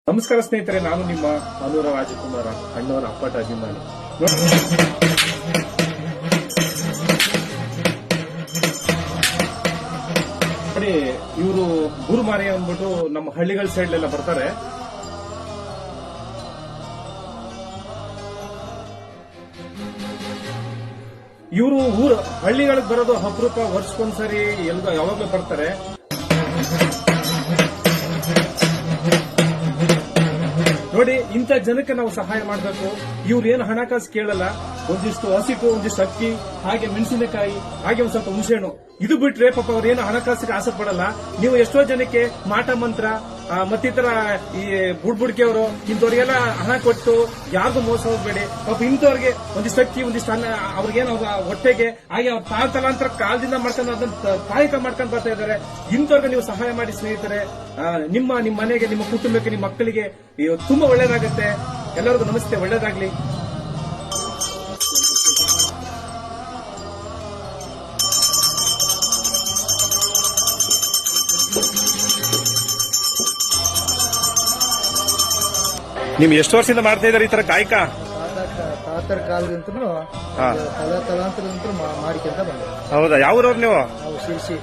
ನಮಸ್ಕಾರ ಸ್ನೇಹಿತರೆ, ನಾನು ನಿಮ್ಮ ಅನೂರ ರಾಜಕುಮಾರ ಅಣ್ಣವರ ಅಪ್ಪಟ ಅಭಿಮಾನಿ. ನೋಡಿ, ಇವರು ಗುರುಮಾರಿ ಅಂದ್ಬಿಟ್ಟು ನಮ್ಮ ಹಳ್ಳಿಗಳ ಸೈಡ್ ಎಲ್ಲ ಬರ್ತಾರೆ. ಇವರು ಹಳ್ಳಿಗಳಿಗೆ ಬರೋದು ಅಪರೂಪ, ವರ್ಷಕ್ಕೊಂದ್ಸರಿ ಯಾವಾಗ್ಲೂ ಬರ್ತಾರೆ. ನೋಡಿ, ಇಂಥ ಜನಕ್ಕೆ ನಾವು ಸಹಾಯ ಮಾಡಬೇಕು. ಇವ್ರು ಏನು ಹಣಕಾಸು ಕೇಳಲ್ಲ. ಒಂದಿಷ್ಟು ಹಸಿಟ್ಟು, ಒಂದಿಷ್ಟು ಅಕ್ಕಿ, ಹಾಗೆ ಮೆಣಸಿನಕಾಯಿ, ಹಾಗೆ ಒಂದ್ ಸ್ವಲ್ಪ ಹುಣಸೆಹಣ್ಣು, ಇದು ಬಿಟ್ರೆ ಪಾಪ ಅವ್ರು ಏನು ಹಣಕಾಸಿಗೆ ಆಸೆ ಪಡಲ್ಲ. ನೀವು ಎಷ್ಟೋ ಜನಕ್ಕೆ ಮಾಟ ಮಂತ್ರ ಮತ್ತಿತರ ಈ ಬುಡ್ಬುಡ್ಕೆಯವರು ಇಂಥವ್ರಿಗೆಲ್ಲ ಹಣ ಕೊಟ್ಟು ಯಾರಿಗೂ ಮೋಸ ಹೋಗ್ಬೇಡಿ. ಪಾಪ ಇಂಥವ್ರಿಗೆ ಒಂದಿಷ್ಟು ಅಕ್ಕಿ, ಒಂದಿಷ್ಟು ಅನ್ನ, ಅವ್ರಿಗೇನು ಹೊಟ್ಟೆಗೆ, ಹಾಗೆ ಅವ್ರ ತಲಾಂತರ ಕಾಲದಿಂದ ಮಾಡ್ಕೊಂಡು ಅದನ್ನ ಕಾಯಕ ಮಾಡ್ಕೊಂಡು ಬರ್ತಾ ಇದ್ದಾರೆ. ಇಂಥವ್ರಿಗೆ ನೀವು ಸಹಾಯ ಮಾಡಿ ಸ್ನೇಹಿತರೆ. ನಿಮ್ಮ ಮನೆಗೆ, ನಿಮ್ಮ ಕುಟುಂಬಕ್ಕೆ, ನಿಮ್ಮ ಮಕ್ಕಳಿಗೆ ತುಂಬಾ ಒಳ್ಳೇದಾಗುತ್ತೆ. ಎಲ್ಲರಿಗೂ ನಮಸ್ತೆ, ಒಳ್ಳೇದಾಗ್ಲಿ. ನಿಮ್ ಎಷ್ಟು ವರ್ಷದಿಂದ ಮಾಡ್ತಾ ಇದಾರೆ ಈ ತರ ಕಾಯಕ? ತಾತರ ಕಾಲದಿಂತಲೂ ತಲಾಂತರದಿಂತಲೂ ಮಾಡಿಕೊಂತ ಬಂದ. ಹೌದಾ? ಯಾವ್ರವ್ರು ನೀವು? ನಾವು ಶಿರ್ಸಿ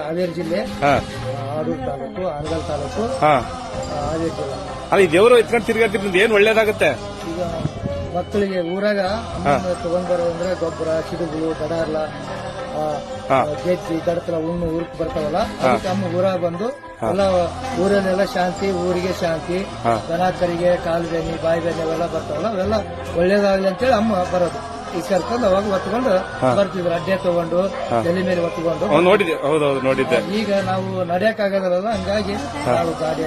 ಹಾವೇರಿ ಜಿಲ್ಲೆ, ಆಡೂರು ತಾಲೂಕು, ಹಾನಗಲ್ ತಾಲೂಕು, ಹಾವೇರಿ ಜಿಲ್ಲೆ. ಅಲ್ಲ, ಈ ದೇವರು ಎತ್ಕೊಂಡು ತಿರ್ಗಾಡ್ತಿದ್ ಏನ್ ಒಳ್ಳೇದಾಗುತ್ತೆ? ಈಗ ಮಕ್ಕಳಿಗೆ ಊರಾಗ ತಗೊಂಡ್ ಬರೋದಂದ್ರೆ ಗೊಬ್ಬರ, ಸಿಡುಗಳು, ದಡಾರ್ಲ, ಗೆಜ್ಜಿ, ಗಡತಲ, ಹುಣ್ಣು ಊರ್ಕ್ ಬರ್ತಾವಲ್ಲ, ಅದಕ್ಕೆ ಅಮ್ಮ ಊರಾಗ ಬಂದು ಎಲ್ಲ ಊರಲ್ಲೆಲ್ಲ ಶಾಂತಿ, ಊರಿಗೆ ಶಾಂತಿ, ದನಕರಿಗೆ ಕಾಲು ಬೇನೆ, ಬಾಯಿ ಬೇನೆ ಅವೆಲ್ಲ ಬರ್ತಾವಲ್ಲ, ಅವೆಲ್ಲ ಒಳ್ಳೇದಾಗ್ಲಿ ಅಂತೇಳಿ ಅಮ್ಮ ಬರೋದು. ಈ ಕರ್ಕೊಂಡು ಅವಾಗ ಒತ್ಕೊಂಡು ಬರ್ತಿದ್ರು, ಅಡ್ಡೆ ತಗೊಂಡು ತಲೆ ಮೇಲೆ ಒತ್ಕೊಂಡು. ನೋಡಿದ್ದೆ. ಈಗ ನಾವು ನಡೆಯಕ್ಕಾಗದಲ್ಲ, ಹಂಗಾಗಿ ನಾವು ಗಾಡಿ